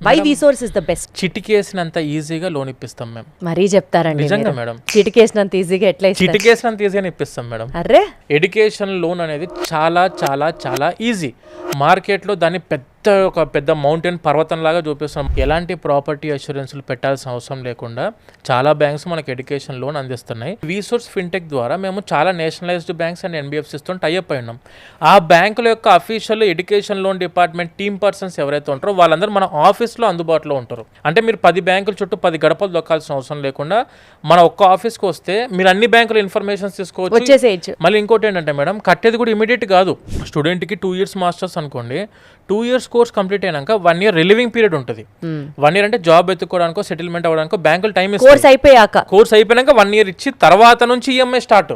Why Vsource is the best? చిటికేసినంత ఈజీగా loan ఇప్పిస్తాం మేము. మరీ చెప్తారండి నిజంగా మేడం, చిటికేసినంత ఈజీగా ఎట్లా? చిటికేసినంత ఈజీగా ఇప్పిస్తాం మేడం. అరే, ఎడ్యుకేషన్ లోన్ అనేది చాలా చాలా చాలా ఈజీ. మార్కెట్లో దాన్ని ఒక పెద్ద మౌంటైన్ పర్వతం లాగా చూపిస్తున్నాం. ఎలాంటి ప్రాపర్టీ అష్యూరెన్స్లు పెట్టాల్సిన అవసరం లేకుండా చాలా బ్యాంక్స్ మనకి ఎడ్యుకేషన్ లోన్ అందిస్తున్నాయి. విసోర్స్ ఫిన్టెక్ ద్వారా మేము చాలా నేషనలైజ్డ్ బ్యాంక్స్ అండ్ ఎన్బిఎఫ్సిస్తో టైఅప్ అయి ఉన్నాం. ఆ బ్యాంకుల యొక్క official education loan department team persons ఎవరైతే ఉంటారో వాళ్ళందరూ మన ఆఫీస్లో అందుబాటులో ఉంటారు. అంటే మీరు 10 బ్యాంకుల చుట్టూ 10 గడపలు దొక్కాల్సిన అవసరం లేకుండా మన ఒక్క ఆఫీస్కి వస్తే మీరు అన్ని బ్యాంకుల ఇన్ఫర్మేషన్ తీసుకోవచ్చు. మళ్ళీ ఇంకోటి ఏంటంటే మేడం, కట్టేది కూడా ఇమీడియట్ కాదు. స్టూడెంట్కి 2 years మాస్టర్స్ అనుకోండి, 2 years కోర్స్ కంప్లీట్ అయినాక 1 year రిలీవింగ్ పీరియడ్ ఉంటుంది. 1 year అంటే జాబ్ ఎత్తుకోవడానికో సెటిల్మెంట్ అవ్వడానికో బ్యాంకులు టైం ఇస్తారు. కోర్స్ అయిపోయాక 1 year ఇచ్చి తర్వాత నుంచి ఈఎంఐ స్టార్ట్.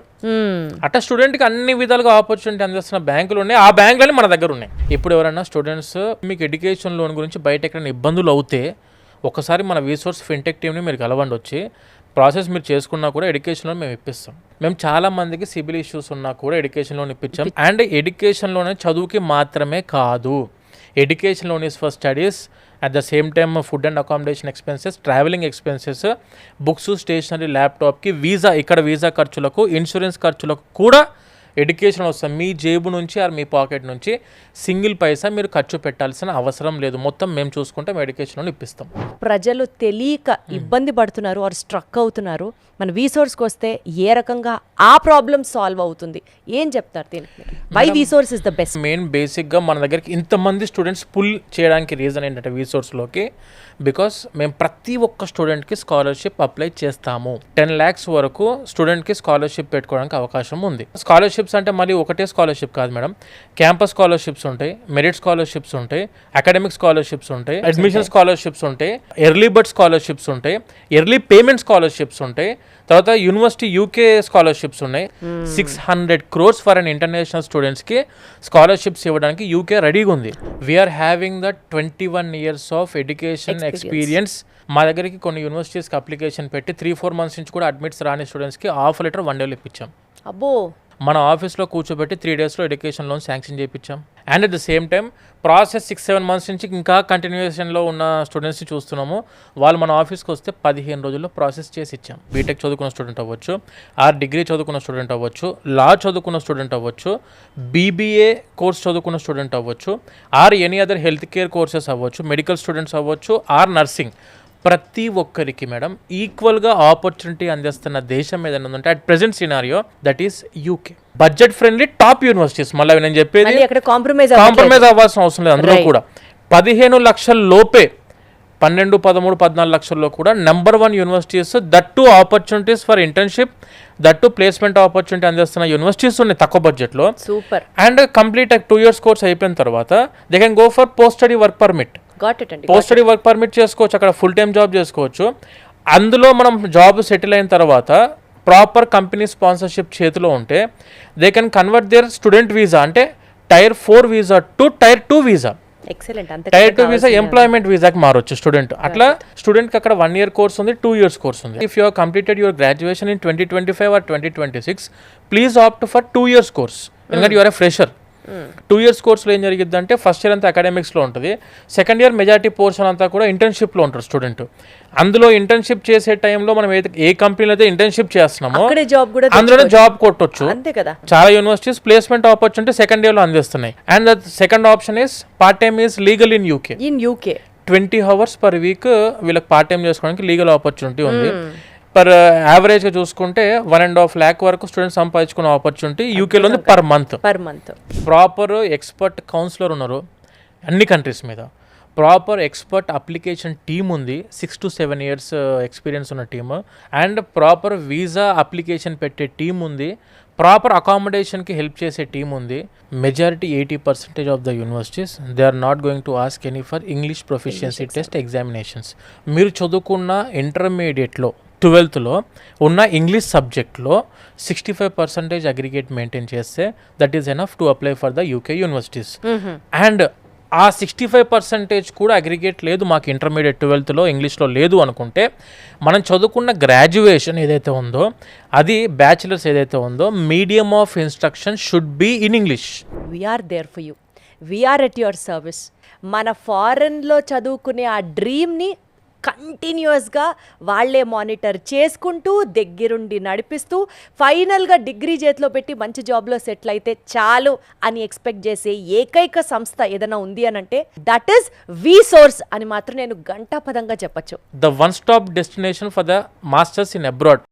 అట్లా స్టూడెంట్కి అన్ని విధాలుగా ఆపర్చునిటీ అందిస్తున్న బ్యాంకులు ఉన్నాయి. ఆ బ్యాంకులని మన దగ్గర ఉన్నాయి. ఇప్పుడు ఎవరైనా స్టూడెంట్స్ మీకు ఎడ్యుకేషన్ లోన్ గురించి బయట ఎక్కడైనా ఇబ్బందులు అవుతే ఒకసారి మన విసోర్స్ ఫిన్టెక్ టీమ్ని మీరు కలవండి. వచ్చి ప్రాసెస్ మీరు చేసుకున్నా కూడా ఎడ్యుకేషన్ లోన్ మేము ఇప్పిస్తాం. మేము చాలా మందికి సిబిల్ ఇష్యూస్ ఉన్నా కూడా ఎడ్యుకేషన్ లోన్ ఇప్పించాం. అండ్ ఎడ్యుకేషన్ లోన్ చదువుకి మాత్రమే కాదు, education loan is for studies, at the same time food and accommodation expenses, travelling expenses, books, stationery, ల్యాప్టాప్కి, వీసా, ఇక్కడ వీసా ఖర్చులకు, ఇన్సూరెన్స్ ఖర్చులకు కూడా ఎడ్యుకేషన్ వస్తాం. మీ జేబు నుంచి ఆర్ మీ పాకెట్ నుంచి సింగిల్ పైసా మీరు ఖర్చు పెట్టాల్సిన అవసరం లేదు. మొత్తం మేము చూసుకుంటాం, ఎడ్యుకేషన్ ఇప్పిస్తాం. ప్రజలు తెలియక ఇబ్బంది పడుతున్నారు ఆర్ స్ట్రక్ అవుతున్నారు, మన విసోర్స్కి వస్తే ఏ రకంగా ఆ ప్రాబ్లమ్ సాల్వ్ అవుతుంది, ఏం చెప్తారు దీనికి? Why Vsource is the best? Main బేసిక్గా మన దగ్గరికి ఇంతమంది స్టూడెంట్స్ పుల్ చేయడానికి రీజన్ ఏంటంటే విసోర్స్లోకి, బికాస్ మేము ప్రతి ఒక్క స్టూడెంట్కి స్కాలర్షిప్ అప్లై చేస్తాము. 10 lakhs వరకు స్టూడెంట్కి స్కాలర్షిప్ పెట్టుకోవడానికి అవకాశం ఉంది. స్కాలర్షిప్స్ అంటే మళ్ళీ ఒకటే స్కాలర్షిప్ కాదు మేడం, క్యాంపస్ స్కాలర్షిప్స్ ఉంటాయి, మెరిట్ స్కాలర్షిప్స్ ఉంటాయి, అకాడమిక్ స్కాలర్షిప్స్ ఉంటాయి, అడ్మిషన్ స్కాలర్షిప్స్ ఉంటాయి, ఎర్లీ బర్డ్ స్కాలర్షిప్స్ ఉంటాయి, ఎర్లీ పేమెంట్ స్కాలర్షిప్స్ ఉంటాయి, తర్వాత యూనివర్సిటీ యూకే స్కాలర్షిప్స్ ఉన్నాయి. 600 crores ఫర్ అన్ ఇంటర్నేషనల్ స్టూడెంట్స్కి స్కాలర్షిప్స్ ఇవ్వడానికి యూకే రెడీగా ఉంది. We're having the 21 years of education experience. మా దగ్గరికి కొన్ని యూనివర్సిటీస్కి అప్లికేషన్ పెట్టి 3-4 months నుంచి కూడా అడ్మిట్స్ రాని స్టూడెంట్స్కి ఆఫర్ లెటర్ 1 day ఇప్పించాం. అబ్బో, మన ఆఫీస్లో కూర్చోబెట్టి 3 daysలో ఎడ్యుకేషన్ లోన్ శాంక్షన్ చేయించాం. And at the same time process 6-7 months నుంచి ఇంకా కంటిన్యూషన్లో ఉన్న స్టూడెంట్స్ని చూస్తున్నాము. వాళ్ళు మన ఆఫీస్కి వస్తే 15 రోజుల్లో ప్రాసెస్ చేసి ఇచ్చాం. బీటెక్ చదువుకున్న స్టూడెంట్ అవ్వచ్చు, ఆర్ డిగ్రీ చదువుకున్న స్టూడెంట్ అవ్వచ్చు, లా చదువుకున్న స్టూడెంట్ అవ్వచ్చు, బీబీఏ కోర్స్ చదువుకున్న స్టూడెంట్ అవ్వచ్చు, or any other health care courses అవ్వచ్చు, మెడికల్ స్టూడెంట్స్ అవ్వచ్చు, ఆర్ నర్సింగ్. ప్రతి ఒక్కరికి మేడం ఈక్వల్గా ఆపర్చునిటీ అందిస్తున్న దేశం ఏదైనా ఉందంటే at present scenario that is UK. Budget friendly top universities. మళ్ళీ నేను చెప్పేది కాంప్రమైజ్ అవ్వాల్సిన అవసరం లేదు. అందులో కూడా 15 లక్షల లోపే 12, 13, 14 లక్షల్లో కూడా number 1 universities, that opportunities for internship, that placement opportunity అందిస్తున్న యూనివర్సిటీస్ ఉన్నాయి తక్కువ బడ్జెట్లో. Super. And complete 2 years course అయిపోయిన తర్వాత they can go for post study work permit. Post study work permit చేసుకోవచ్చు, అక్కడ ఫుల్ టైం జాబ్ చేసుకోవచ్చు. అందులో మనం జాబ్ సెటిల్ అయిన తర్వాత ప్రాపర్ కంపెనీ స్పాన్సర్షిప్ చేతిలో ఉంటే they can convert their student visa, అంటే Tier 4 visa to Tier 2 visa. Tier 2 visa employment వీసాకి మారొచ్చు స్టూడెంట్. అట్లా స్టూడెంట్కి అక్కడ 1 year కోర్స్ ఉంది, 2 years కోర్స్ ఉంది. If you have completed your graduation in 2025 or 2026, please opt for 2 years course. ఎందుకంటే you're a fresher. 2 years కోర్సులో ఏం జరిగిద్ది అంటే ఫస్ట్ ఇయర్ అంతా అకాడమిక్స్లో ఉంటుంది, సెకండ్ ఇయర్ మెజారిటీ పోర్షన్ అంతా కూడా ఇంటర్న్షిప్లో ఉంటారు స్టూడెంట్. అందులో ఇంటర్న్షిప్ చేసే టైంలో మనం ఏ కంపెనీలో అయితే ఇంటర్న్షిప్ చేస్తున్నామో అందులోనే జాబ్ కొట్టొచ్చు. చాలా యూనివర్సిటీస్ ప్లేస్మెంట్ ఆపర్చునిటీ సెకండ్ ఇయర్లో అందిస్తున్నాయి. And the second option is part time is legal in UK. 20 hours per week వీళ్ళకి పార్ట్ టైం చేసుకోవడానికి లీగల్ ఆపర్చునిటీ ఉంది. పర్ యావరేజ్గా చూసుకుంటే 1.5 lakh వరకు స్టూడెంట్స్ సంపాదించుకునే ఆపర్చునిటీ యూకేలో ఉంది per month. Proper expert counsellor ఉన్నారు అన్ని కంట్రీస్ మీద. ప్రాపర్ ఎక్స్పర్ట్ అప్లికేషన్ టీమ్ ఉంది, 6 to 7 years ఎక్స్పీరియన్స్ ఉన్న team. And proper visa application పెట్టే టీమ్ ఉంది, ప్రాపర్ అకామిడేషన్కి హెల్ప్ చేసే టీం ఉంది. Majority 80% of the universities they are not going to ask any for English proficiency test examinations. మీరు చదువుకున్న ఇంటర్మీడియట్లో 12thలో ఉన్న ఇంగ్లీష్ సబ్జెక్ట్లో 65% అగ్రిగేట్ మెయింటైన్ చేస్తే that is enough to apply for the UK universities. And ఆ 65% కూడా అగ్రిగేట్ లేదు మాకు ఇంటర్మీడియట్ 12thలో ఇంగ్లీష్లో లేదు అనుకుంటే మనం చదువుకున్న గ్రాడ్యుయేషన్ ఏదైతే ఉందో అది బ్యాచిలర్స్ ఏదైతే ఉందో medium of instruction should be in English. We're there for you, we're at your service. మన ఫారెన్లో చదువుకునే ఆ డ్రీమ్ని కంటిన్యూస్గా వాళ్ళే మానిటర్ చేసుకుంటూ దగ్గరుండి నడిపిస్తూ ఫైనల్గా డిగ్రీ చేతిలో పెట్టి మంచి జాబ్లో సెటిల్ అయితే చాలు అని ఎక్స్పెక్ట్ చేసే ఏకైక సంస్థ ఏదైనా ఉంది అని అంటే దట్ ఈస్ VSource అని మాత్రం నేను ఘంటాపదంగా చెప్పచ్చు. The one stop destination for the masters in abroad.